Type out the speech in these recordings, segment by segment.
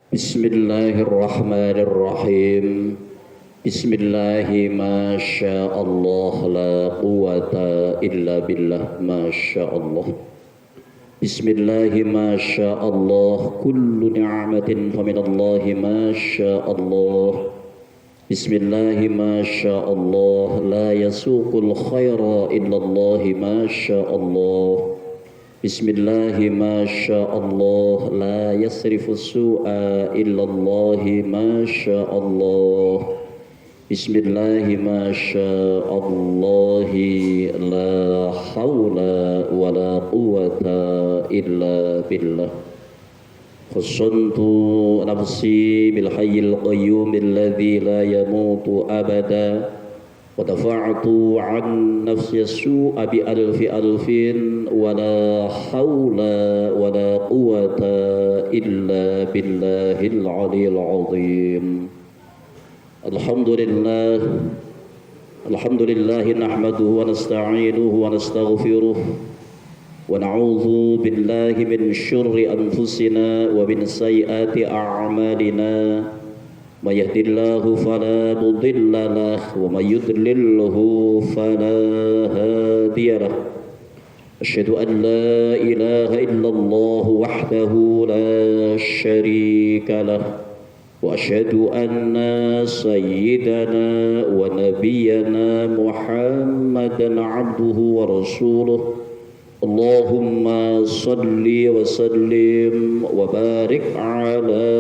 Bismillahirrahmanirrahim. Bismillahi ma sya Allah la quwata illa billah ma sya Allah. Bismillahi ma sya Allah kullu ni'matin faminallahi ma sya Allah. Bismillahi ma sya Allah la yasuqul khaira illallahi ma sya Allah. Bismillahi ma sya Allah la yasrifu su'a illallahi ma sya Allah. Bismillahi ma sya Allahi la hawla wa la quwata illa billah. Khussantu nafsi bil hayyil qayyum alladhi la yamutu abada. ودفعت عن نفسي السوء بألف ألف ولا حول ولا قوة إلا بالله العلي العظيم. الحمد لله نحمده ونستعينه ونستغفره ونعوذ بالله من شر أنفسنا ومن سيئات أعمالنا. من يهد الله فلا مضل له ومن يضلله فلا هادي له. أشهد أن لا إله إلا الله وحده لا شريك له وأشهد أن سيدنا ونبينا محمدا عبده ورسوله. اللهم صل وسلم وبارك على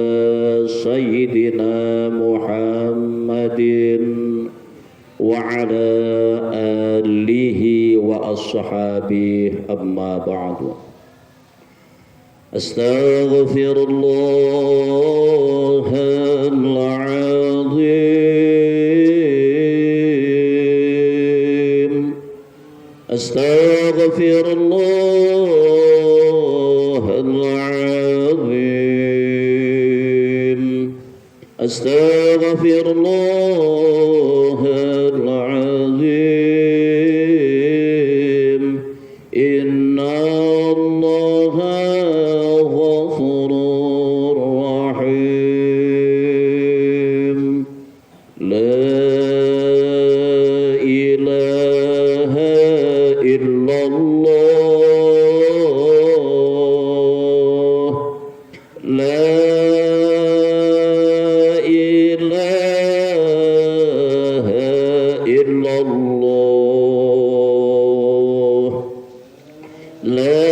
سيدنا محمد وعلى آله وأصحابه أما بعد. أستغفر الله العظيم. أستغفر الله العظيم. أستغفر الله العظيم. إن الله غفور رحيم. لا إله إلا الله. لا إله إلا الله. لا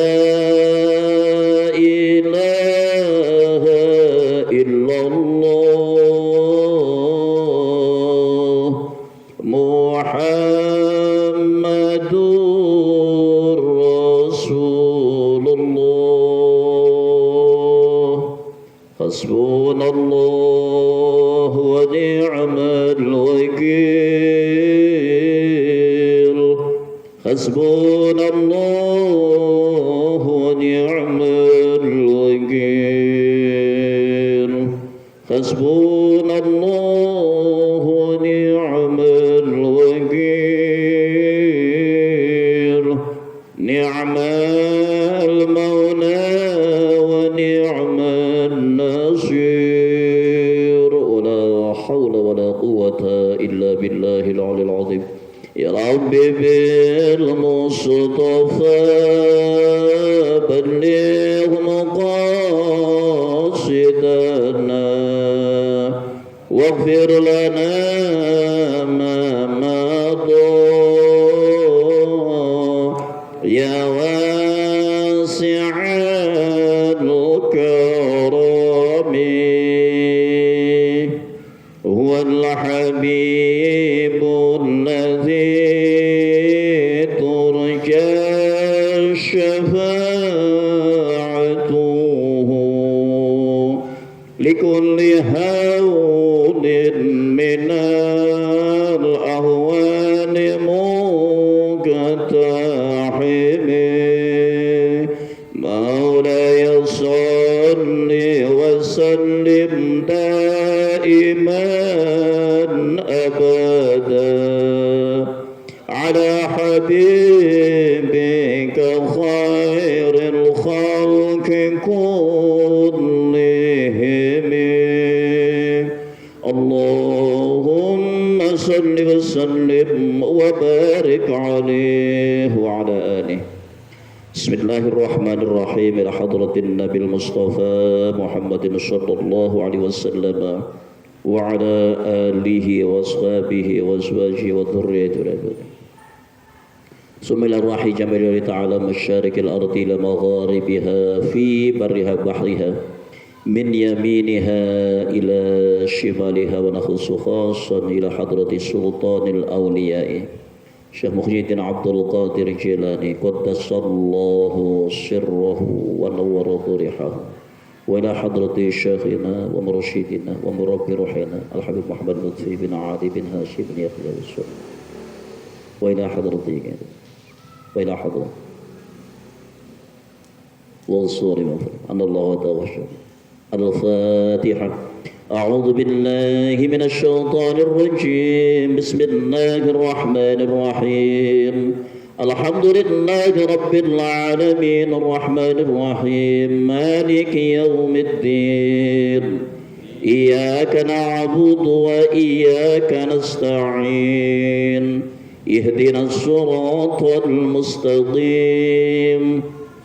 إله إلا الله. محمد رسول الله. حسبنا الله ونعم الوكيل. حسبنا الله ونعم الوكيل. حسبنا الله ونعم الوكيل. نعم المولى ونعم النصير. ولا حول ولا قوة إلا بالله العلي العظيم. يا رب بالمصطفى بلغ مقاصدنا واغفر لنا ما مضى يا واسع الكرم. هو الحبيب الذي ترجى شفاعته لكل هول من الأهوال مقتحم. مولاي صل وسلم دائما أبدا على حبيبك خير الخلق كلهم. إليه اللهم صل وسلم وبارك عليه وعلى آله. بسم الله الرحمن الرحيم. إلى حضرة النبي المصطفى محمد صلى الله عليه وسلم وعلى آله وأصحابه وأزواجه وذريته. ثم إلى الروح جميل تعالى مشارق الأرض إلى مغاربها في برها وبحرها من يمينها إلى شمالها، ونخص خاصا إلى حضرة سلطان الأولياء شيخ محي الدين عبد القادر الجيلاني قدس الله سره ونور ضريحه، وإلى حضرة شيخنا ومرشدنا ومربي روحنا الحبيب محمد لطفي بن عادي بن هاشم بن يحيى السنة، وإلى حضرته وإلى حضرة والصور أن الله وتوشى. الفاتحة. أعوذ بالله من الشيطان الرجيم. بسم الله الرحمن الرحيم. الحمد لله رب العالمين الرحمن الرحيم مالك يوم الدين إياك نعبد وإياك نستعين اهدنا الصراط المستقيم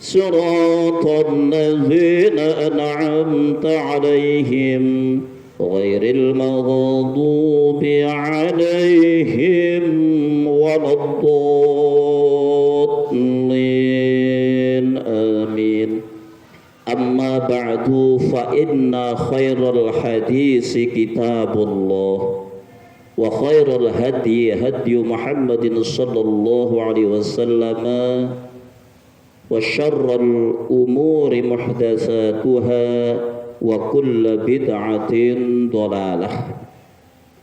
صراط الذين أنعمت عليهم غير المغضوب عليهم ولا الضالين آمين. أما بعد فإن خير الحديث كتاب الله وخير الهدي هدي محمد صلى الله عليه وسلم وشر الأمور محدثاتها وكل بدعة ضلالة.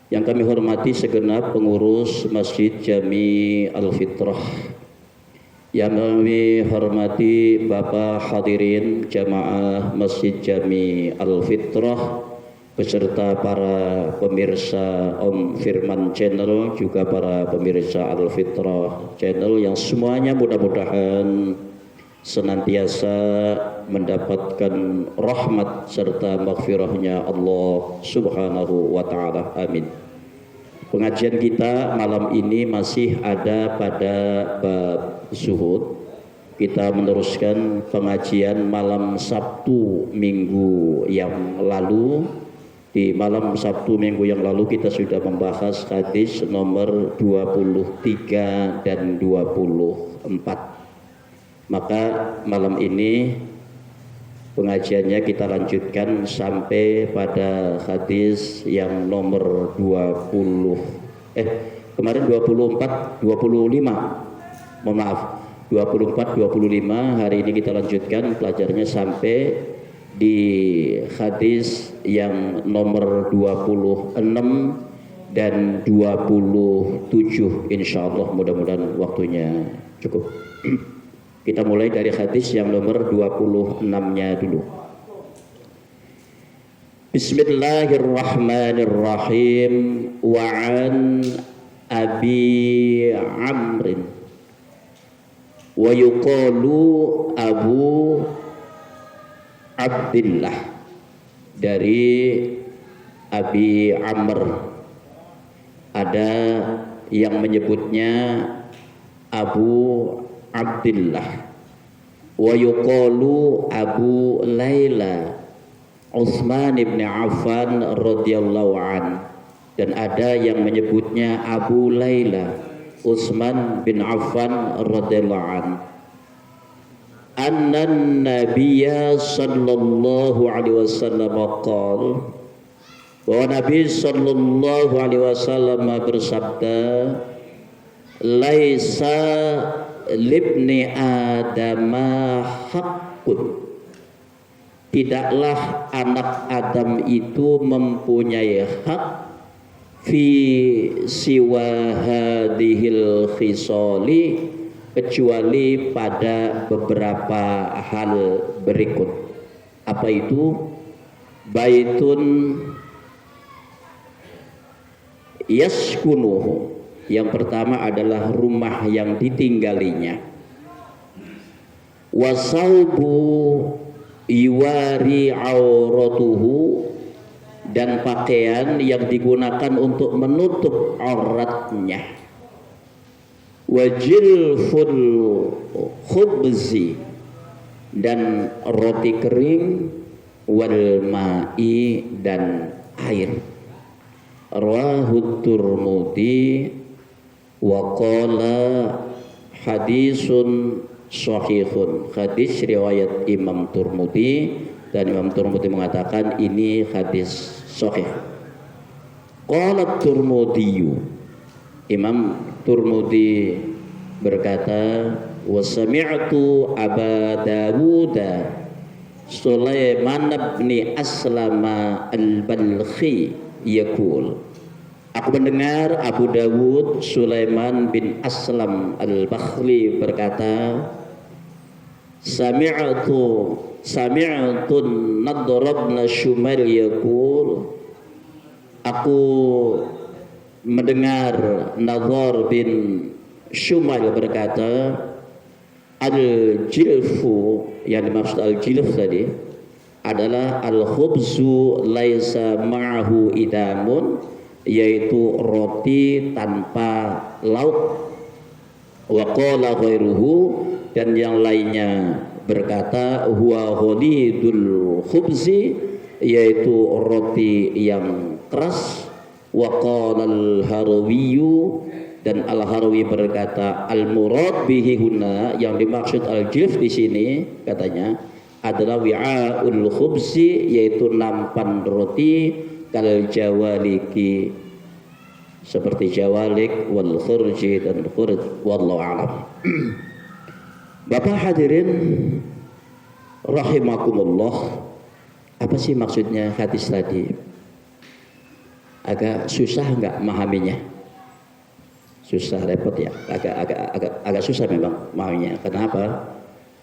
Yang kami hormati segenap pengurus Masjid Jami Al-Fitrah, yang kami hormati Bapak hadirin jamaah Masjid Jami Al-Fitrah beserta para pemirsa Om Firman Channel, juga para pemirsa Al-Fitrah Channel yang semuanya mudah-mudahan senantiasa mendapatkan rahmat serta maghfirahnya Allah Subhanahu wa ta'ala. Amin. Pengajian kita malam ini masih ada pada bab zuhud. Kita meneruskan pengajian malam Sabtu minggu yang lalu. Di malam Sabtu minggu yang lalu kita sudah membahas hadis nomor 23 dan 24. Maka malam ini pengajiannya kita lanjutkan sampai pada hadis yang nomor 25. Mohon maaf, 24 25. Hari ini kita lanjutkan pelajarnya sampai di hadis yang nomor 26 dan 27 insyaallah, mudah-mudahan waktunya cukup. Kita mulai dari hadis yang nomor 26-nya dulu. Bismillahirrahmanirrahim. Wa an Abi Amrin wa yuqalu Abu Abdillah. Dari Abi Amr, ada yang menyebutnya Abu Abdillah, wa yuqalu Abu Laila Utsman ibn Affan radhiyallahu an, dan ada yang menyebutnya Abu Laila Utsman bin Affan radhiyallahu an. Anna Nabiyya sallallahu alaihi wasallam qala, bahwa Nabi sallallahu alaihi wasallam bersabda, laisa libni adama haqqun, tidaklah anak Adam itu mempunyai hak fi siwa hadhil khisali, kecuali pada beberapa hal berikut. Apa itu? Baitun yaskunuhu, yang pertama adalah rumah yang ditinggalinya. Wasaubu iwari auratuhu, dan pakaian yang digunakan untuk menutup auratnya. Wajilful khubzi, dan roti kering, wal ma'i, dan air. Rawahu Tirmidzi wa qala hadisun sahihun. Hadis riwayat Imam Tirmidzi, dan Imam Tirmidzi mengatakan ini hadis sahih. Qala Tirmidzi, Imam Tirmidzi berkata, wa sami'tu Aba Dawud Sulaiman bin Aslama al-Balkhi yaqul, aku mendengar Abu Dawud Sulaiman bin Aslam al-Bakhli berkata, sami'tu Nadr bin Shumail yaqul, aku mendengar Nadhr bin Shumail berkata, al-jilfu, yang dimaksud al-jilf tadi adalah al-khubzu laisa ma'ahu idamun, yaitu roti tanpa lauk. Wa qala ghairuhu, dan yang lainnya berkata huwa ghalidul khubzi, yaitu roti yang keras. Wa qala al-Harawiyu, dan Al-Harawi berkata al-murad bihi huna, yang dimaksud al-jilf di sini katanya adalah wi'aul khubzi, yaitu nampan roti, kal jawaliki, seperti jawalik, wal khurji, dan khurj, wallahu a'lam. Bapak hadirin rahimakumullah, apa sih maksudnya hadis tadi? Agak susah enggak memahaminya? Susah, repot ya, agak susah memang memahaminya. Kenapa?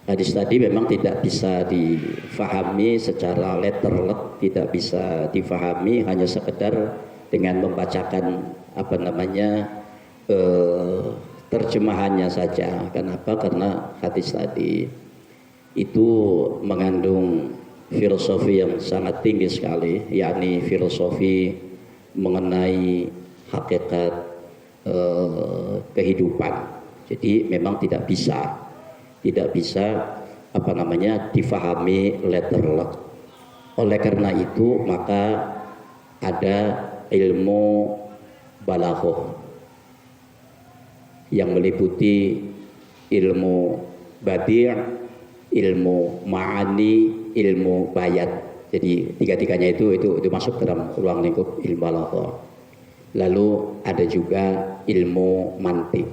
Hadis tadi memang tidak bisa difahami secara letterlet, tidak bisa difahami hanya sekedar dengan membacakan terjemahannya saja. Kenapa? Karena hadis tadi itu mengandung filosofi yang sangat tinggi sekali, yakni filosofi mengenai hakikat kehidupan. Jadi memang tidak bisa difahami letterlet. Oleh karena itu maka ada ilmu balaghah yang meliputi ilmu badi', ilmu ma'ani, ilmu bayat. Jadi tiga-tiganya itu masuk dalam ruang lingkup ilmu balaghah. Lalu ada juga ilmu mantik.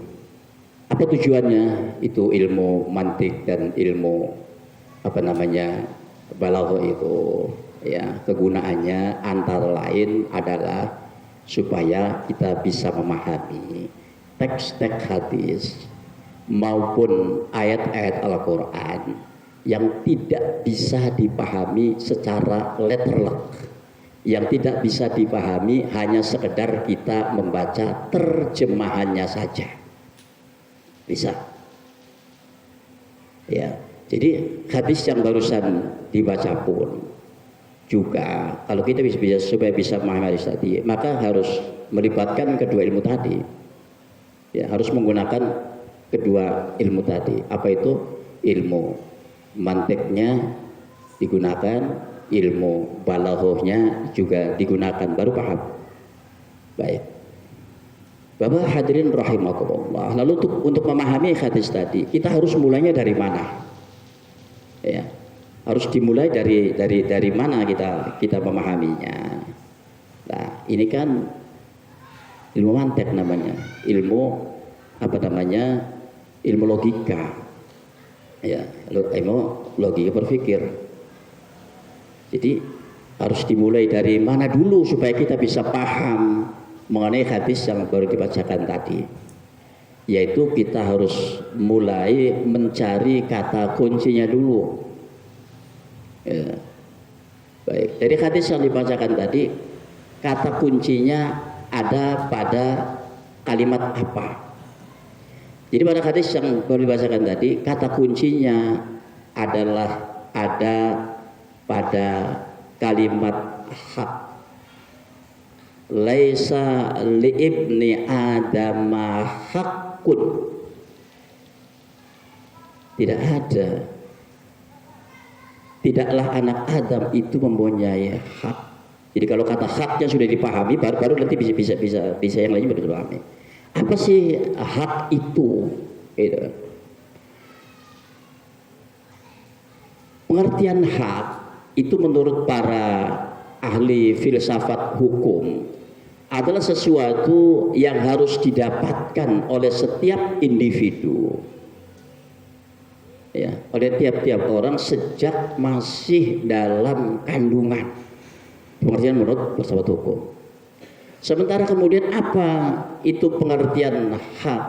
Apa tujuannya itu ilmu mantik dan ilmu balaghah itu? Ya, kegunaannya antara lain adalah supaya kita bisa memahami teks-teks hadis maupun ayat-ayat Al-Quran yang tidak bisa dipahami secara letterlet, yang tidak bisa dipahami hanya sekedar kita membaca terjemahannya saja. Bisa. Ya, jadi hadis yang barusan dibaca pun juga kalau kita bisa supaya bisa memahami hadis tadi, maka harus melibatkan kedua ilmu tadi. Ya, harus menggunakan kedua ilmu tadi. Apa itu? Ilmu mantiknya digunakan, ilmu balaghahnya juga digunakan, baru paham. Baik. Bapak hadirin rahimakumullah. Lalu untuk memahami hadis tadi, kita harus mulainya dari mana? Ya, harus dimulai dari mana kita memahaminya. Nah, ini kan ilmu mantik namanya, ilmu ilmu logika. Ya, ilmu logika berpikir. Jadi harus dimulai dari mana dulu supaya kita bisa paham mengenai hadis yang baru dibacakan tadi. Yaitu kita harus mulai mencari kata kuncinya dulu. Ya. Baik, dari hadis yang dibacakan tadi, kata kuncinya ada pada kalimat apa? Jadi pada hadis yang baru dibacakan tadi, kata kuncinya adalah ada pada kalimat hak. laisa li ibni adama haqqun. Tidak ada. Tidaklah anak Adam itu mempunyai hak. Jadi kalau kata haknya sudah dipahami, baru nanti bisa yang lainnya baru dipahami. Apa sih hak itu? Gitu. Pengertian hak itu menurut para ahli filsafat hukum adalah sesuatu yang harus didapatkan oleh setiap individu, ya, oleh tiap-tiap orang sejak masih dalam kandungan. Pengertian menurut filsafat hukum. Sementara kemudian apa itu pengertian hak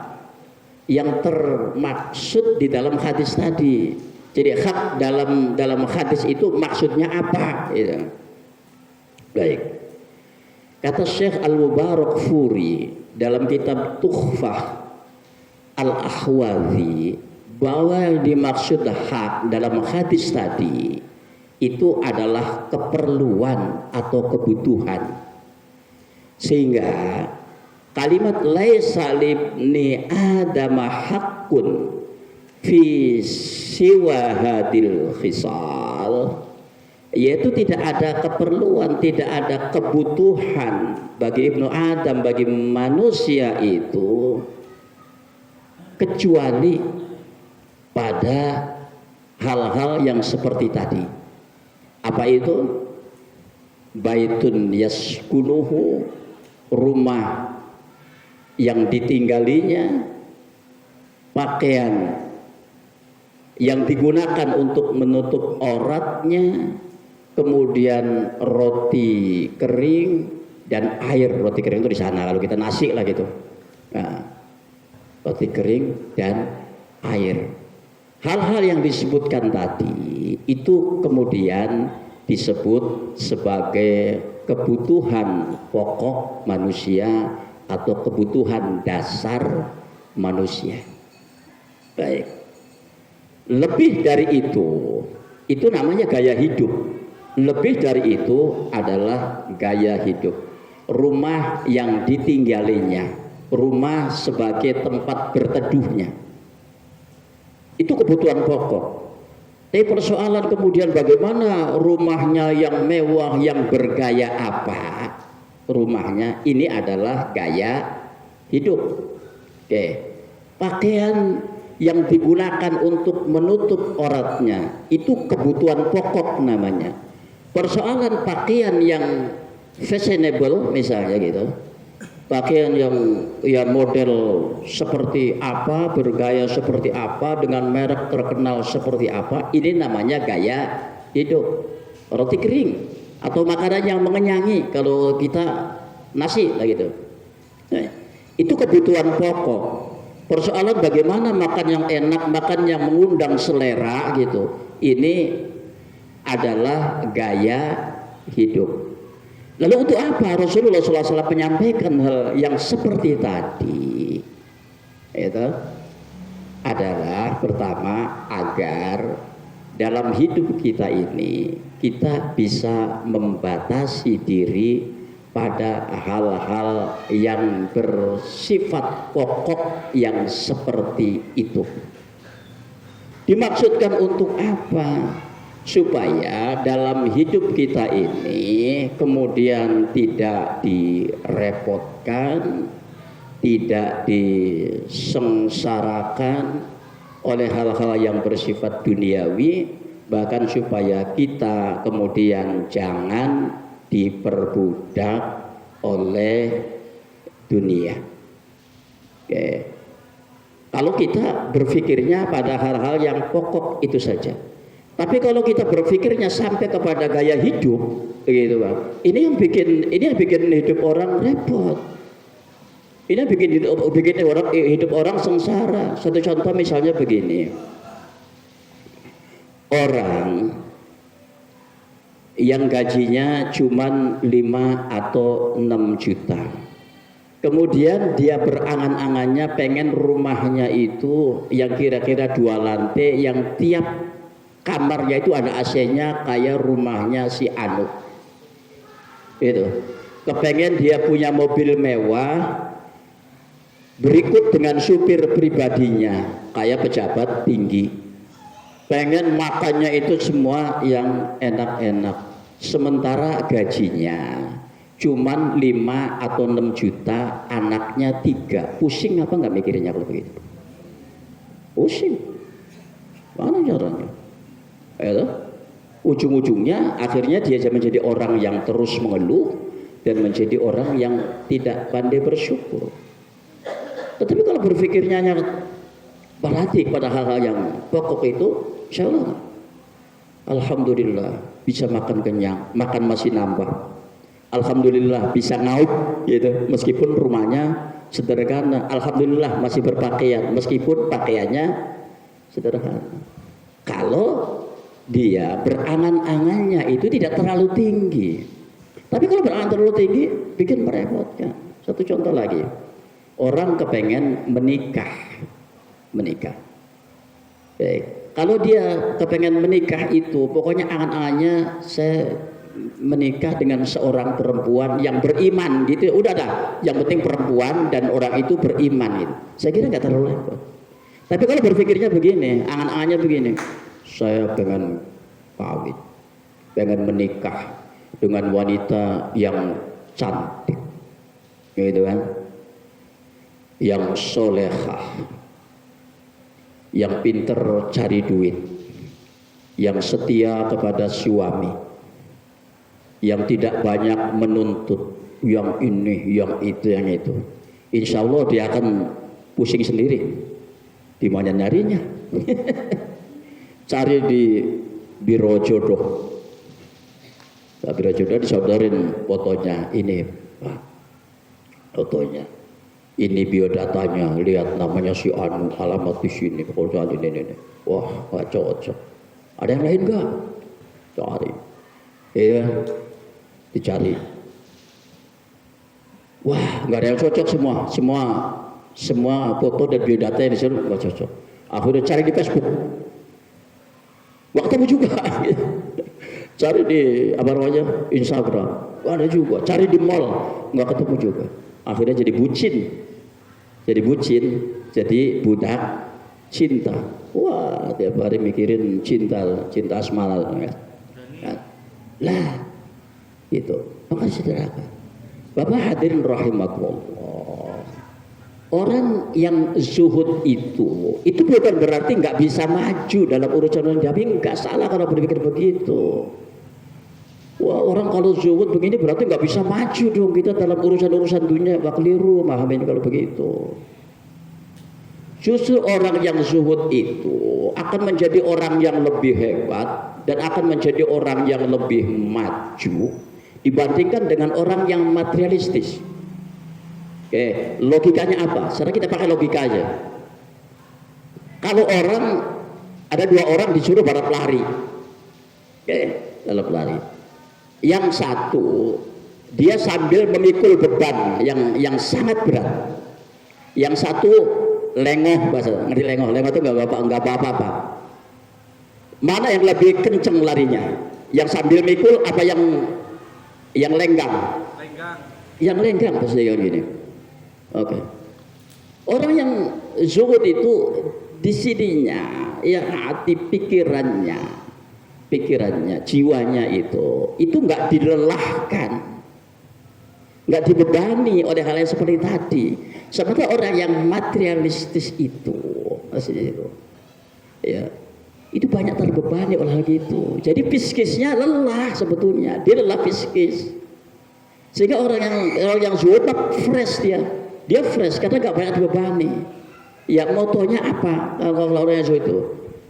yang termaksud di dalam hadis tadi? Jadi hak dalam hadis itu maksudnya apa? Gitu. Baik. Kata Syekh Al-Mubarakfuri dalam kitab Tuhfah Al-Ahwazi bahwa yang dimaksud hak dalam hadis tadi itu adalah keperluan atau kebutuhan. Sehingga kalimat laisa libni adama haqqun fi siwa hadil khisal, yaitu tidak ada keperluan, tidak ada kebutuhan bagi Ibnu Adam, bagi manusia itu kecuali pada hal-hal yang seperti tadi. Apa itu? Baitun yaskunuhu, rumah yang ditinggalinya, pakaian yang digunakan untuk menutup auratnya, kemudian roti kering dan air. Roti kering itu di sana, kalau kita nasi lah gitu. Nah, roti kering dan air. Hal-hal yang disebutkan tadi itu kemudian disebut sebagai kebutuhan pokok manusia atau kebutuhan dasar manusia. Baik. Lebih dari itu namanya gaya hidup. Lebih dari itu adalah gaya hidup. Rumah yang ditinggalinya, rumah sebagai tempat berteduhnya, itu kebutuhan pokok. Tapi persoalan kemudian bagaimana rumahnya yang mewah, yang bergaya apa rumahnya, ini adalah gaya hidup. Oke. Pakaian yang digunakan untuk menutup auratnya itu kebutuhan pokok namanya. Persoalan pakaian yang fashionable misalnya gitu, pakaian yang ya model seperti apa, bergaya seperti apa, dengan merek terkenal seperti apa, ini namanya gaya hidup. Roti kering atau makanan yang mengenyangi, kalau kita nasi lah gitu, nah, itu kebutuhan pokok. Persoalan bagaimana makan yang enak, makan yang mengundang selera gitu, ini adalah gaya hidup. Lalu untuk apa Rasulullah SAW menyampaikan hal yang seperti tadi? Itu adalah pertama agar dalam hidup kita ini kita bisa membatasi diri pada hal-hal yang bersifat pokok yang seperti itu. Dimaksudkan untuk apa? Supaya dalam hidup kita ini kemudian tidak direpotkan, tidak disengsarakan oleh hal-hal yang bersifat duniawi, bahkan supaya kita kemudian jangan diperbudak oleh dunia. Oke. Kalau kita berpikirnya pada hal-hal yang pokok itu saja. Tapi kalau kita berpikirnya sampai kepada gaya hidup, gitu Bang. Ini yang bikin hidup orang repot. Ini yang bikin hidup orang sengsara. Satu contoh misalnya begini. Orang yang gajinya cuma 5 atau 6 juta. Kemudian dia berangan-angannya pengen rumahnya itu yang kira-kira 2 lantai, yang tiap kamarnya itu ada AC-nya kayak rumahnya si Anu. Itu. kepengen dia punya mobil mewah, berikut dengan supir pribadinya kayak pejabat tinggi, pengen makannya itu semua yang enak-enak, sementara gajinya cuman 5 atau 6 juta, anaknya 3. Pusing apa nggak mikirinnya kalau begitu? Pusing. Mana caranya? Ujung-ujungnya akhirnya dia menjadi orang yang terus mengeluh dan menjadi orang yang tidak pandai bersyukur. Tetapi kalau berpikirnya hanya perhati pada hal-hal yang pokok itu, insya Allah, alhamdulillah bisa makan kenyang, makan masih nambah. Alhamdulillah bisa ngauk, gitu, meskipun rumahnya sederhana. Alhamdulillah masih berpakaian, meskipun pakaiannya sederhana. Kalau dia berangan-angannya itu tidak terlalu tinggi. Tapi kalau berangan terlalu tinggi, bikin merepotkan. Satu contoh lagi, orang kepengen menikah. Baik. Kalau dia kepengen menikah itu, pokoknya angan-angannya saya menikah dengan seorang perempuan yang beriman gitu. Udah dah, yang penting perempuan dan orang itu beriman gitu. Saya kira nggak terlalu repot. Tapi kalau berpikirnya begini, angan-angannya begini, saya pengen kawin, pengen menikah dengan wanita yang cantik, gitu kan, yang solehah, yang pinter cari duit, yang setia kepada suami, yang tidak banyak menuntut, yang ini, yang itu, yang itu. Insya Allah dia akan pusing sendiri. Di mana nyarinya? Cari di biro jodoh. Biro jodoh disodorin fotonya, ini Pak, fotonya. Ini biodatanya, lihat namanya si Anu, alamat di sini, pokoknya ini. Wah, nggak cocok. Ada yang lain nggak? Cari. Iya, dicari. Wah, nggak ada yang cocok semua foto dan biodata yang disuruh nggak cocok. Akhirnya cari di Facebook, nggak ketemu juga. Cari di apa namanya Instagram, nggak ada juga. Cari di mall, nggak ketemu juga. Akhirnya jadi bucin, jadi budak cinta. Wah, tiap hari mikirin cinta asmara, ya. Lah, itu. Maka saudara, Bapak hadirin rahimakumullah. Orang yang zuhud itu bukan berarti nggak bisa maju dalam urusan dunia. Nggak salah kalau berpikir begitu. Wah, orang kalau zuhud begini berarti nggak bisa maju dong kita dalam urusan dunia. Wah, keliru memahami kalau begitu. Justru orang yang zuhud itu akan menjadi orang yang lebih hebat dan akan menjadi orang yang lebih maju dibandingkan dengan orang yang materialistis. Oke, logikanya apa? Sekarang kita pakai logika aja. Kalau ada 2 orang disuruh balap lari, oke, balap lari. Yang satu dia sambil memikul beban yang sangat berat. Yang satu lengoh, bahasa ngerti lengoh itu nggak apa-apa. Mana yang lebih kenceng larinya? Yang sambil mikul apa yang lenggang? Yang lenggang pasti yang gini. Oke. Orang yang zuhud itu di sininya, ya hati pikirannya, jiwanya itu nggak dilelahkan, nggak dibebani oleh hal yang seperti tadi. Seperti orang yang materialistis itu, ya, itu banyak terbebani oleh hal itu. Jadi psikisnya lelah sebetulnya, dia lelah psikis. Sehingga orang yang zuhud fresh dia fresh karena nggak banyak dibebani. Ya motonya apa kalau orang yang zuhud itu?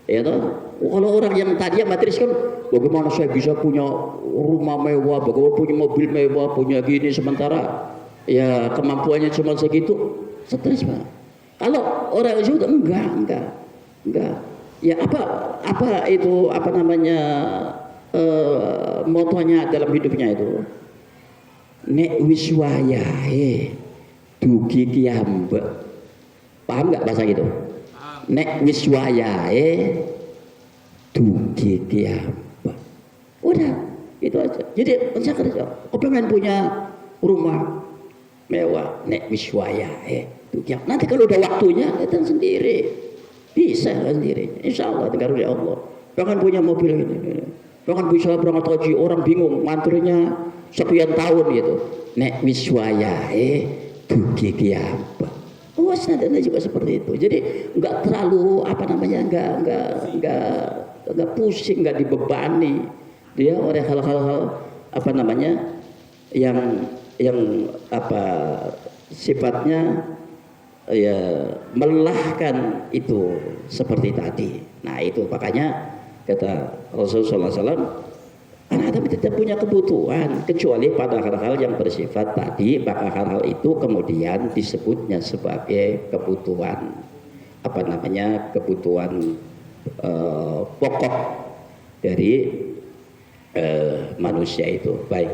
Ya toh, kalau orang yang tadi yang materiis kan, bagaimana saya bisa punya rumah mewah, bagaimana punya mobil mewah, punya gini, sementara ya kemampuannya cuma segitu, stres Pak. Kalau orang yang zuhud enggak. Ya apa itu namanya motonya dalam hidupnya itu? Nek wiswayahe dugi kiambek. Paham nggak bahasa gitu? Nek wiswayahe dugi kiambek. Udah, itu aja. Jadi saya kerja, pengen punya rumah mewah, nek wiswaya, nanti kalau udah waktunya datang sendiri, bisa sendiri, insya Allah dengan ya Allah. Jangan punya mobil ini, jangan bisa berangkat haji, orang bingung mantrinya sekian tahun gitu. Nek wiswaya, dugi kiapa. Wasnadana juga seperti itu. Jadi nggak terlalu nggak pusing, nggak dibebani dia oleh hal-hal yang sifatnya ya melelahkan itu seperti tadi. Nah itu makanya kata Rasulullah SAW, anak Adam tidak punya kebutuhan kecuali pada hal-hal yang bersifat tadi, maka hal-hal itu kemudian disebutnya sebagai kebutuhan kebutuhan pokok dari manusia itu. Baik,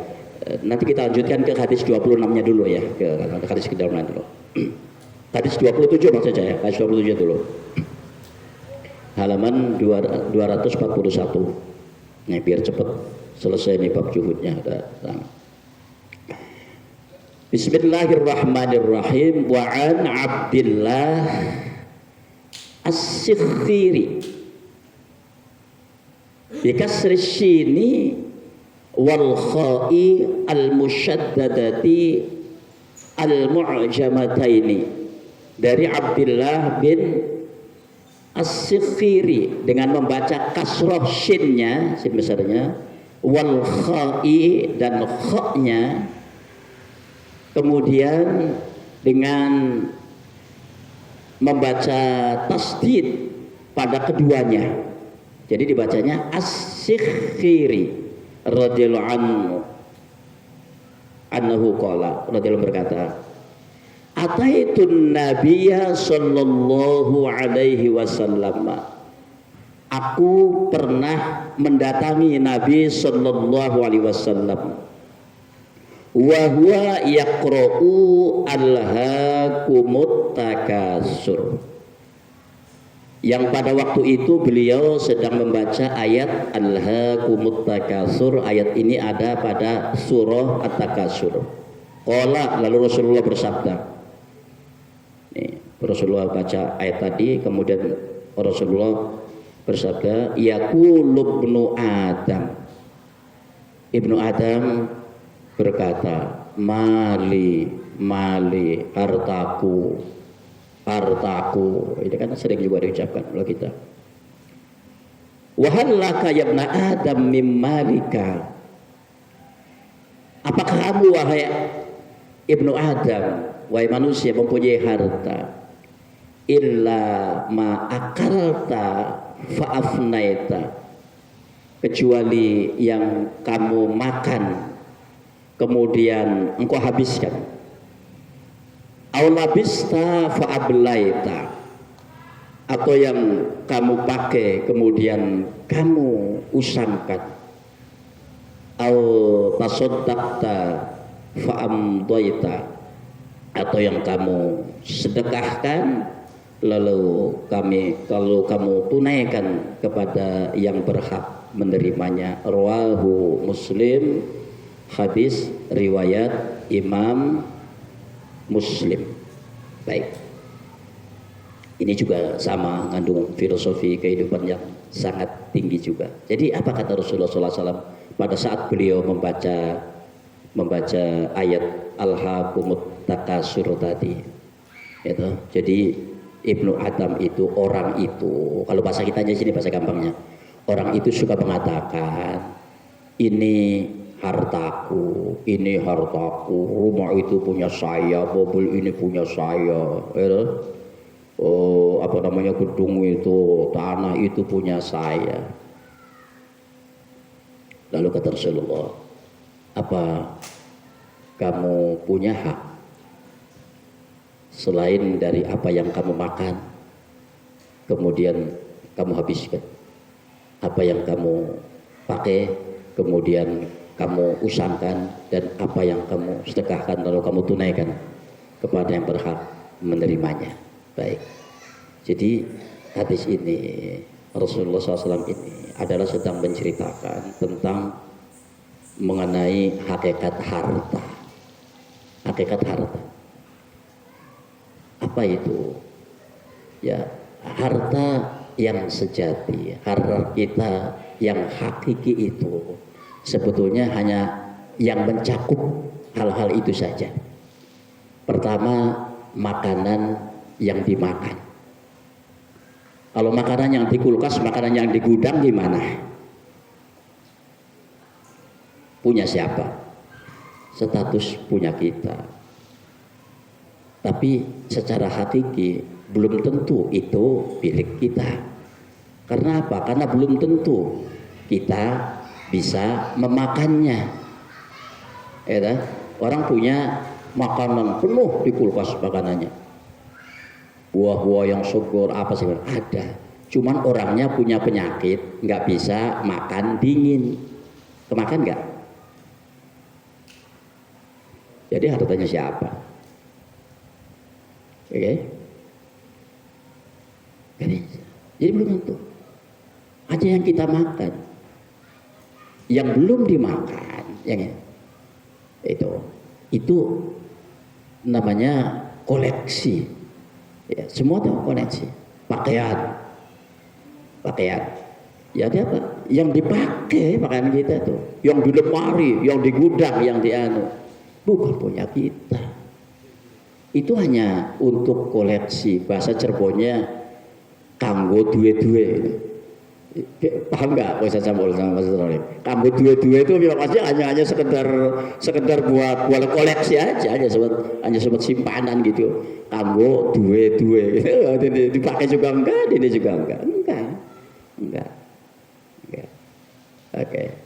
nanti kita lanjutkan ke hadis 26-nya dulu ya, ke hadis ke-26 dulu. Hadis 27 maksud saya, hadis 27 dulu. Halaman 241. Nih biar cepat selesai nih bab juhudnya. Bismillahirrahmanirrahim. Wa an Abdillah As-Sikhiri bi kasri syini wal kha'i al-musyaddadati al-mu'jamataini, dari Abdullah bin As-Sikhiri dengan membaca kasroh shinnya, sin besarnya, wal kha'i dan kha'nya, kemudian dengan membaca tasdid pada keduanya. Jadi dibacanya As-Sikhiri radhiyallahu anhu qala, radhiyallahu berkata, Ataitun Nabiyya sallallahu alaihi wasallam. Aku pernah mendatangi Nabi sallallahu alaihi wasallam. Wa huwa yaqra'u alhaakumut takasur. Yang pada waktu itu beliau sedang membaca ayat alhaakumut takasur. Ayat ini ada pada surah At-Takasur. Qala, lalu Rasulullah bersabda. Rasulullah baca ayat tadi, kemudian Rasulullah bersabda, yaqulu Ibnu Adam berkata, mali hartaku. Ini kan sering juga diucapkan oleh kita. Wa hal laka ya ibna Adam mim malika. Apakah kamu wahai Ibnu Adam, wahai manusia, mempunyai harta? Illa ma akalta fa'afnaita, kecuali yang kamu makan kemudian engkau habiskan. Aw labista fa'ablaita, atau yang kamu pakai kemudian kamu usangkan. Aw tasaddaqta fa'amdaita, atau yang kamu sedekahkan lalu kamu tunaikan kepada yang berhak menerimanya. Rawahu Muslim, hadis riwayat Imam Muslim. Baik, ini juga sama mengandung filosofi kehidupan yang sangat tinggi juga. Jadi apa kata Rasulullah SAW pada saat beliau membaca ayat alhaakumut takasur tadi itu? Jadi Ibnu Adam itu, orang itu, kalau bahasa kita aja sini, bahasa gampangnya, orang itu suka mengatakan, ini hartaku, rumah itu punya saya, mobil ini punya saya, gedung itu, tanah itu punya saya. Lalu kata Rasulullah, apa kamu punya hak selain dari apa yang kamu makan kemudian kamu habiskan, apa yang kamu pakai kemudian kamu usangkan, dan apa yang kamu sedekahkan lalu kamu tunaikan kepada yang berhak menerimanya? Baik, jadi hadis ini Rasulullah SAW ini adalah sedang menceritakan tentang mengenai hakikat harta. hakikat harta. Apa itu? Ya, harta yang sejati, harta kita yang hakiki itu sebetulnya hanya yang mencakup hal-hal itu saja. Pertama, makanan yang dimakan. Kalau makanan yang di kulkas, makanan yang di gudang gimana? Punya siapa? Status punya kita. Tapi secara hakiki belum tentu itu milik kita. Karena apa? Karena belum tentu kita bisa memakannya. Ya, orang punya makanan penuh di kulkas makanannya. Buah-buah yang segar apa sih ada. Cuman orangnya punya penyakit, nggak bisa makan dingin. Kemakan nggak? Jadi hartanya siapa? Oke? Jadi belum tentu. Aja yang kita makan, yang belum dimakan, yang itu namanya koleksi. Ya, semua itu koleksi. Pakaian. Ya ada apa? Yang dipakai pakaian kita tuh, yang di lemari, yang di gudang, yang di bukan punya kita. Itu hanya untuk koleksi. Bahasa Cirebonnya kanggo duwe-duwe. Paham nggak bahasa Cirebon sama Mas Rolim? Kanggo duwe-duwe itu maksudnya hanya sekedar buat koleksi aja, hanya sempat simpanan gitu. Kanggo duwe-duwe gitu. Dipakai juga enggak, ini juga enggak. Oke.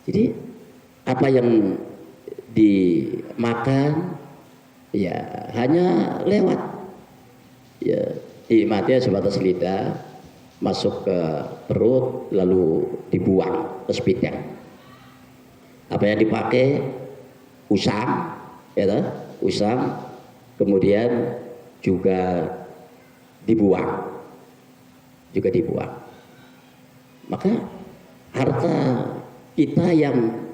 Jadi apa yang dimakan ya hanya lewat, ya dinikmati sebatas lidah, masuk ke perut lalu dibuang ke spiteng. Apa yang dipakai usang, ya usang, kemudian juga dibuang. Maka harta kita yang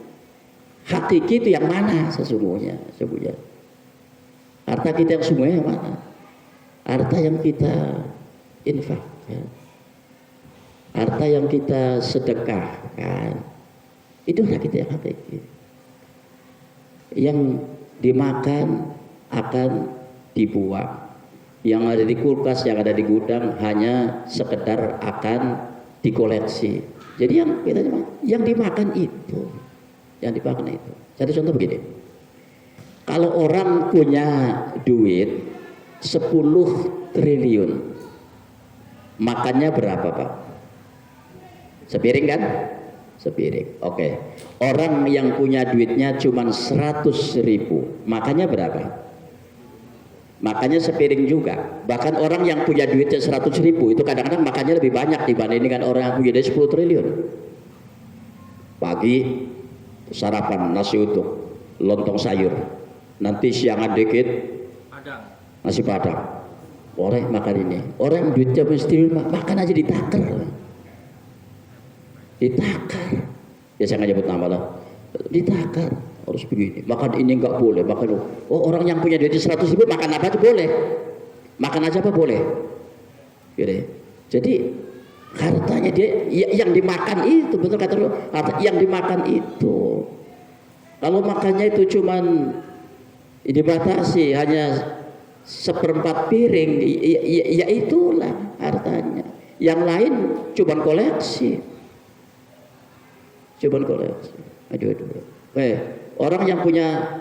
hakiki itu yang mana sesungguhnya? Harta kita yang semuanya yang mana? Harta yang kita infakkan, harta yang kita sedekahkan, itu harta kita yang hakiki. Yang dimakan akan dibuang. Yang ada di kulkas, yang ada di gudang hanya sekedar akan dikoleksi. Jadi yang dimakan itu, satu contoh begini. Kalau orang punya duit 10 triliun, makannya berapa Pak? Sepiring kan? Sepiring. Oke. Orang yang punya duitnya cuma 100.000, makannya berapa? Makannya sepiring juga. Bahkan orang yang punya duitnya 100.000 itu kadang-kadang makannya lebih banyak dibandingkan orang yang punya duit 10 triliun. Pagi sarapan nasi utuh, lontong sayur. Nanti siangan dikit nasi padang. Orang makan ini. Orang duitnya mesti makan aja ditakar. Ya saya nggak nyebut nama lah. Ditakar. Harus begini, makan ini nggak boleh, makan orang yang punya duit 100.000 makan apa aja boleh, makan aja apa boleh, jadi hartanya dia yang dimakan itu, betul kata lu, yang dimakan itu, kalau makannya itu cuman dibatasi hanya 1/4 piring, ya itulah hartanya, yang lain cuman koleksi. Aduh. Orang yang punya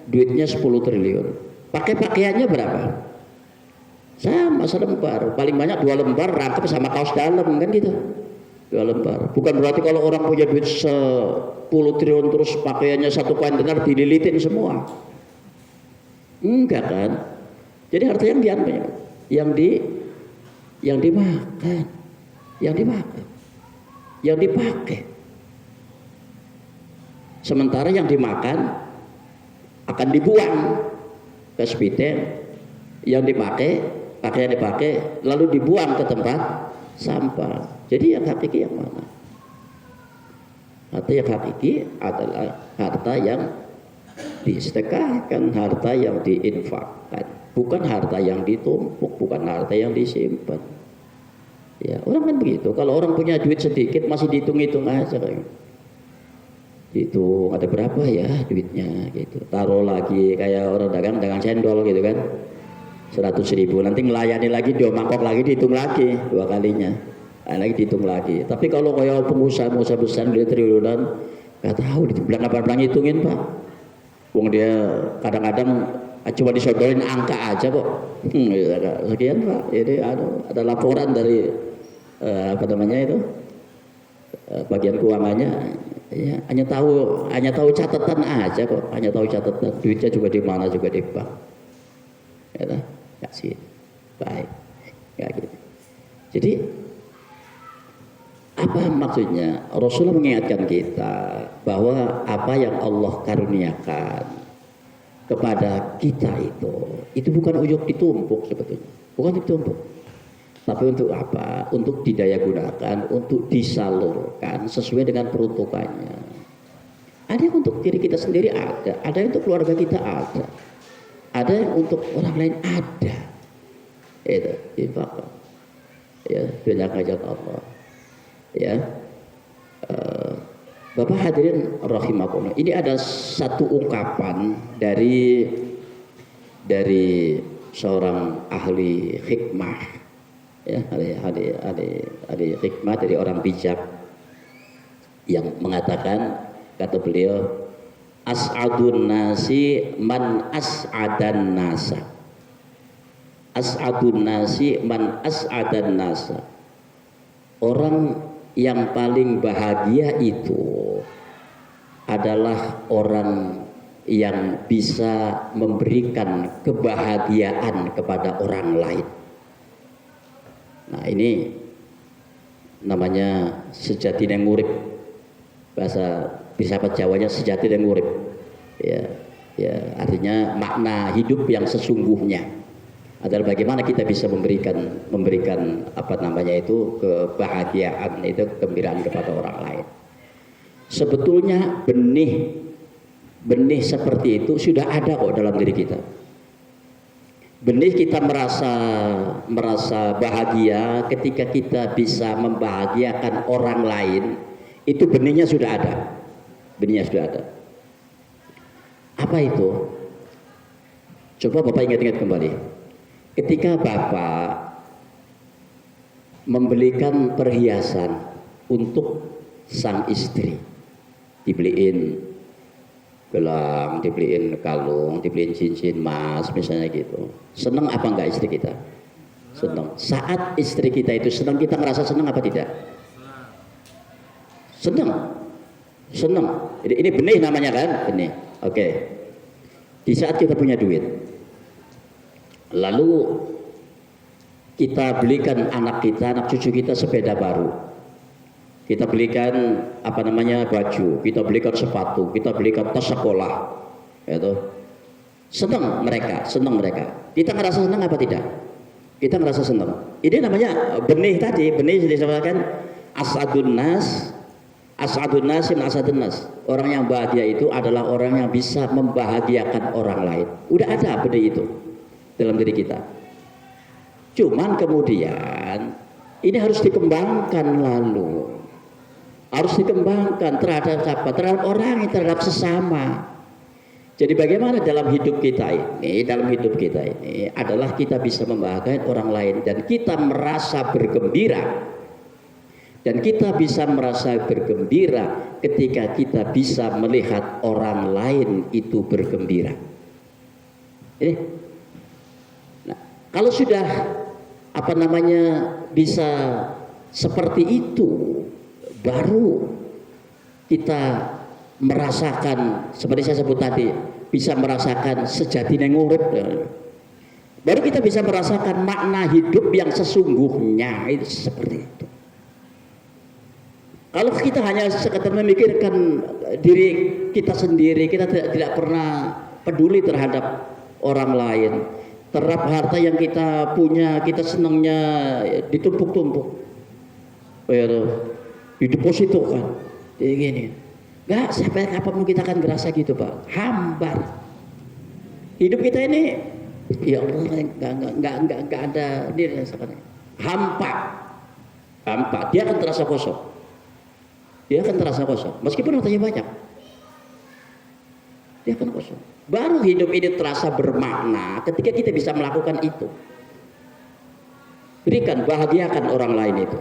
duitnya 10 triliun, pakai pakaiannya berapa? Sama selembar, paling banyak 2 lembar rangkap sama kaos dalam kan gitu. 2 lembar. Bukan berarti kalau orang punya duit 10 triliun terus pakaiannya 1 kontainer dililitin semua. Enggak kan? Jadi harta yang dimakan, yang dipakai. Sementara yang dimakan akan dibuang ke spiteng, yang dipakai, pakaian dipakai lalu dibuang ke tempat sampah. Jadi yang hakiki yang mana? Harta yang hakiki adalah harta yang disedekahkan, harta yang diinfakkan, bukan harta yang ditumpuk, bukan harta yang disimpan. Ya, orang kan begitu. Kalau orang punya duit sedikit masih dihitung-hitung aja kayak. Itu ada berapa ya duitnya gitu. Taruh lagi kayak orang dagang cendol gitu kan. 100.000, nanti ngelayani lagi dua mangkok lagi dihitung lagi dua kalinya. Lagi dihitung lagi. Tapi kalau kayak pengusaha besar dia triliunan, nggak tahu belang hitungin Pak. Wong dia kadang-kadang cuma disodorin angka aja kok. Sekian Pak. Jadi ada laporan dari apa namanya itu bagian keuangannya. Ya, hanya tahu catatan aja kok. Hanya tahu catatan. Duitnya juga di mana juga di bank. Ya, kasih baik. Ya gitu. Jadi apa maksudnya? Rasulullah mengingatkan kita bahwa apa yang Allah karuniakan kepada kita itu bukan ujug ditumpuk sebetulnya, bukan ditumpuk, tapi untuk apa? Untuk didaya gunakan, untuk disalurkan sesuai dengan peruntukannya. Ada yang untuk diri kita sendiri ada yang untuk keluarga kita ada yang untuk orang lain ada. Itu infak. Ya, banyak hajat Allah. Ya, Bapak hadirin rahimakumullah. Ini ada satu ungkapan dari seorang ahli hikmah, ya, ahli hikmah dari orang bijak yang mengatakan, kata beliau, as'adun nasi man as'adan nasa. As'adun nasi man as'adan nasa. Orang yang paling bahagia itu adalah orang yang bisa memberikan kebahagiaan kepada orang lain. Nah, ini namanya sejati dan ngurip. Bahasa filsafat Jawanya sejati dan ngurip. Ya, artinya makna hidup yang sesungguhnya adalah bagaimana kita bisa memberikan apa namanya itu kebahagiaan, itu kegembiraan kepada orang lain. Sebetulnya benih seperti itu sudah ada kok dalam diri kita. Benih kita merasa bahagia ketika kita bisa membahagiakan orang lain, itu benihnya sudah ada. Benihnya sudah ada. Apa itu? Coba Bapak ingat-ingat kembali. Ketika Bapak membelikan perhiasan untuk sang istri, dibeliin gelang, dibeliin kalung, dibeliin cincin emas misalnya gitu, senang apa enggak istri kita? Senang. Saat istri kita itu senang, kita ngerasa senang apa tidak? Senang. Ini benih namanya kan? Benih. Oke. Di saat kita punya duit, lalu kita belikan anak kita, anak cucu kita sepeda baru. Kita belikan apa namanya baju, kita belikan sepatu, kita belikan tas sekolah. Itu senang mereka. Kita ngerasa senang apa tidak? Kita ngerasa senang. Ini namanya benih tadi, benih disebutkan as'adun nas. Orang yang bahagia itu adalah orang yang bisa membahagiakan orang lain. Udah ada benih itu dalam diri kita. Cuman kemudian ini harus dikembangkan, lalu harus dikembangkan terhadap siapa? Terhadap orang, terhadap sesama. Jadi bagaimana dalam hidup kita ini adalah kita bisa membahagiakan orang lain dan kita merasa bergembira. Dan kita bisa merasa bergembira ketika kita bisa melihat orang lain itu bergembira. Ini kalau sudah apa namanya bisa seperti itu, baru kita merasakan seperti saya sebut tadi, bisa merasakan sejati nang urip. Baru kita bisa merasakan makna hidup yang sesungguhnya, itu seperti itu. Kalau kita hanya sekedar memikirkan diri kita sendiri, kita tidak pernah peduli terhadap orang lain. Terhadap harta yang kita punya, kita senangnya ditumpuk-tumpuk, didepositokan, kayak gini. Enggak, sampai kapanpun kita akan berasa gitu Pak, hambar. Hidup kita ini, ya Allah, enggak ada nilai sebenarnya. Hampa, dia akan terasa kosong. Meskipun hartanya banyak, dia akan kosong. Baru hidup ini terasa bermakna ketika kita bisa melakukan itu. Berikan, bahagiakan orang lain itu.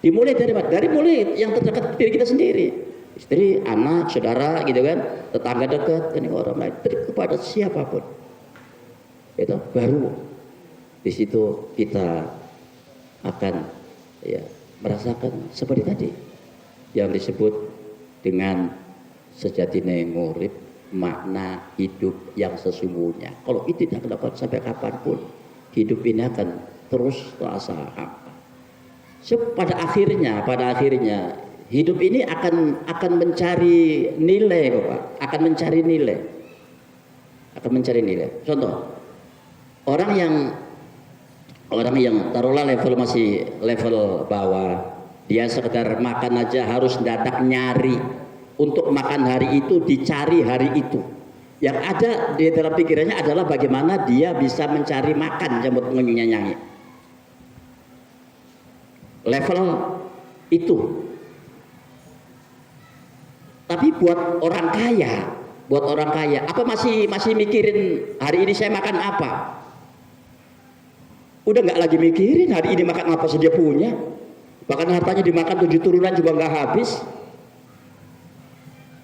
Dimulai dari mulai yang terdekat diri kita sendiri. Istri, anak, saudara gitu kan, tetangga dekat, dan orang lain, kepada siapapun. Itu baru di situ kita akan ya merasakan seperti tadi yang disebut dengan sejatine ngurip, makna hidup yang sesungguhnya. Kalau itu tidak dapat sampai kapanpun, hidup ini akan terus terasa hampa. So, pada akhirnya hidup ini akan mencari nilai, Bapak. Akan mencari nilai. Contoh, orang yang taruhlah masih level bawah, dia sekedar makan aja harus dadak nyari. Untuk makan hari itu, dicari hari itu. Yang ada di dalam pikirannya adalah bagaimana dia bisa mencari makan jambut nyanyi. Level itu. Tapi buat orang kaya, apa masih mikirin hari ini saya makan apa? Udah nggak lagi mikirin hari ini makan apa saja punya. Bahkan hartanya dimakan 7 turunan juga nggak habis.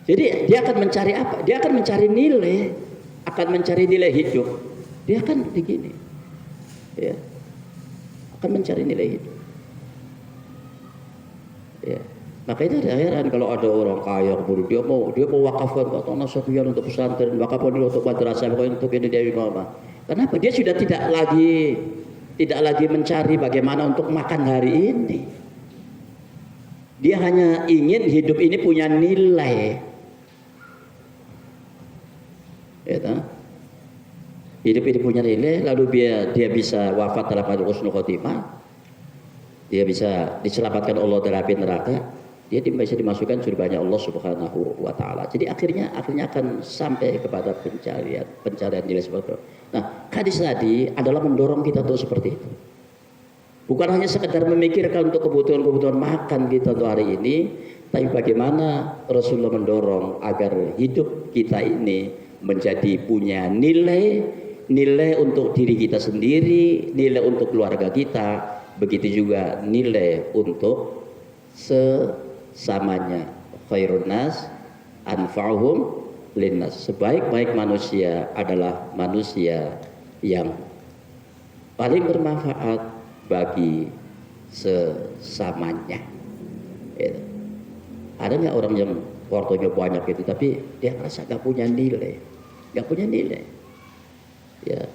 Jadi dia akan mencari apa? Dia akan mencari nilai hidup. Dia akan begini, ya, akan mencari nilai hidup. Ya, maka itu ada heran kalau ada orang kaya kemudian dia mau wakafkan tanah sekian untuk pesantren, wakafkan untuk madrasah, untuk ini dia apa? Kenapa? Dia sudah tidak lagi mencari bagaimana untuk makan hari ini. Dia hanya ingin hidup ini punya nilai. Ya, hidup ini punya nilai, lalu dia bisa wafat dalam keadaan husnul khotimah. Dia bisa diselamatkan Allah dari api neraka, dia bisa dimasukkan surganya Allah Subhanahu wa taala. Jadi akhirnya akan sampai kepada pencarian nilai seperti itu. Nah, hadis tadi adalah mendorong kita untuk seperti itu. Bukan hanya sekedar memikirkan untuk kebutuhan makan kita untuk hari ini, tapi bagaimana Rasulullah mendorong agar hidup kita ini menjadi punya nilai untuk diri kita sendiri, nilai untuk keluarga kita. Begitu juga nilai untuk sesamanya. Khairun nas anfa'uhum linnas. Sebaik-baik manusia adalah manusia yang paling bermanfaat bagi sesamanya. Ya. Ada nggak orang yang waktunya banyak itu tapi dia merasa nggak punya nilai, ya.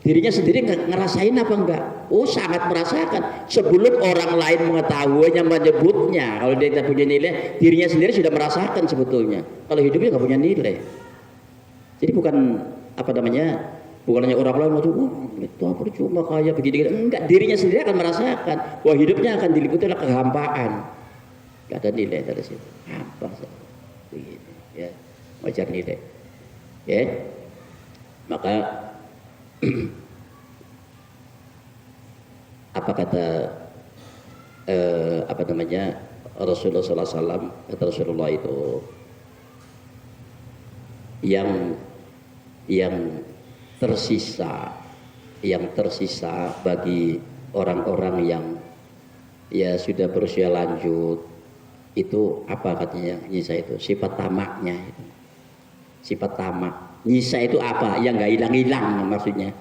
Dirinya sendiri ngerasain apa enggak? Oh, sangat merasakan. Sebelum orang lain mengetahuinya, menyebutnya, kalau dia tidak punya nilai, dirinya sendiri sudah merasakan sebetulnya. Kalau hidupnya nggak punya nilai. Jadi bukan hanya orang lain itu apa cuma kayak begini. Enggak, dirinya sendiri akan merasakan bahwa hidupnya akan diliputi oleh kehampaan. Enggak ada nilai dari situ. Hampa begini, ya. Wajar nilai. Ya. Maka apa kata Rasulullah SAW, kata Rasulullah itu yang tersisa bagi orang-orang yang ya sudah berusia lanjut itu apa katanya nyisa itu sifat tamaknya itu. Sifat tamak nyisa itu apa yang nggak hilang-hilang maksudnya,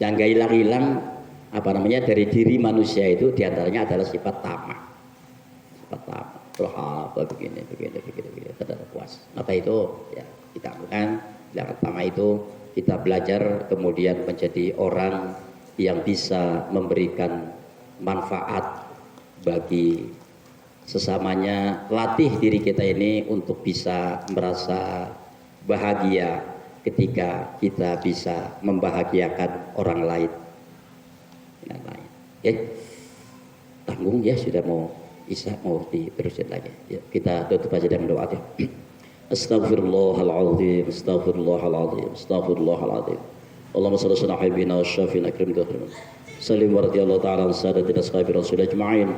yang nggak hilang-hilang dari diri manusia itu diantaranya adalah sifat tamak, berharap begini tidak puas. Maka itu ya kita lakukan yang pertama itu kita belajar kemudian menjadi orang yang bisa memberikan manfaat bagi sesamanya, latih diri kita ini untuk bisa merasa bahagia ketika kita bisa membahagiakan orang lain. Ya, tanggung ya sudah mau Isa mau diterusin lagi. Ya, kita tutup aja dengan doa ya. Astaghfirullahaladzim, astaghfirullahaladzim, astaghfirullahaladzim. Allahumma salli ala habibina wa syafina akrim tukhrim. Salim wa radiyallahu ta'ala an sadatina ashabi rasul ajma'in.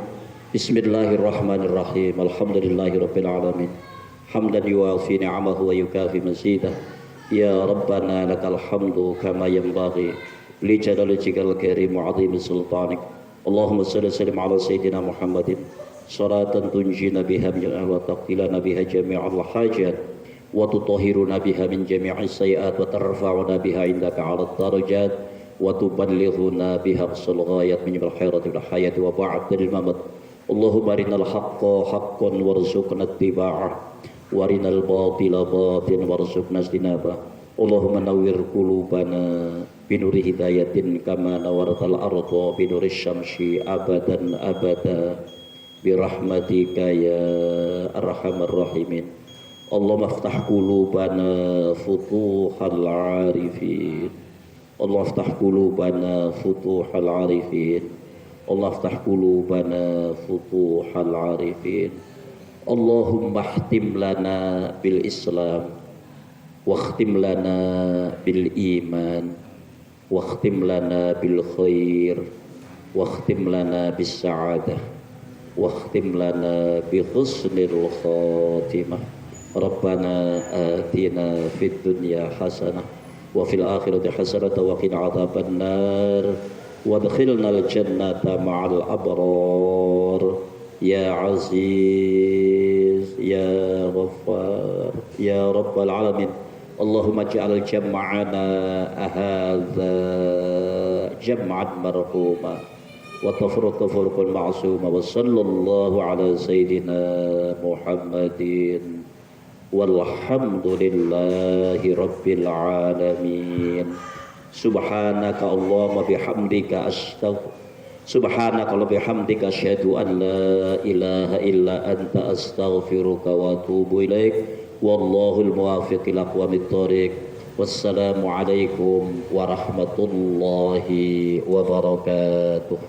Bismillahirrahmanirrahim. Alhamdulillahi rabbil alamin. Hamdan yuwafi ni'amahu wa yukafi mazidah. Ya Rabbana lakal hamdu kama yanbaghi li jalali wajhikal karim wa 'azimi sultanik. Allahumma salli sallim ala sayyidina Muhammadin salatan tunjina biha min wa taqtilana biha jami'al hajat wa tutahhiruna biha min jami'is sayiat wa tarfa'una biha indaka 'ala darajat wa tuballighuna biha aqsal ghayat min al-khairati wal hayati wa ba'dal mamat. Allahumma arinal haqqa haqqan warzuqna ittiba'ah wa arinal batila batilan warzuqna ijtinabah. Allahumma nawwir qulubana binuri hidayatin kama nawaratal arda binuri syamsi abadan abada birahmatika ya arhamar rahimin. Allahumma aftah qulubana futuhal arifin. Allah aftah qulubana futuhal arifin. Allah aftah qulubana futuhal arifin. Allahumma ahtim lana bil Islam wakhtim lana bil iman wakhtim lana bil khair wakhtim lana bis sa'adah wakhtim lana bi husnil khatimah. Rabbana atina fid dunya hasanah wa fil akhirati hasanah wa qina adzaban nar wadkhilna al jannata ma'al abrar ya aziz ya ghaffar ya rabbal alamin. Allahumma ja'al jam'ana hadza jam'an marhuma wa tafruqan ma'suma wa sallallahu ala sayyidina Muhammadin walhamdulillahi rabbil alamin. Subhanaka Allahumma bihamdika Subhanaka wa bihamdika asyhadu an la ilaha illa anta astaghfiruka wa atubu ilaik. Wallahul muwaffiq ila aqwamit thoriq. Wassalamu alaikum warahmatullahi wabarakatuh.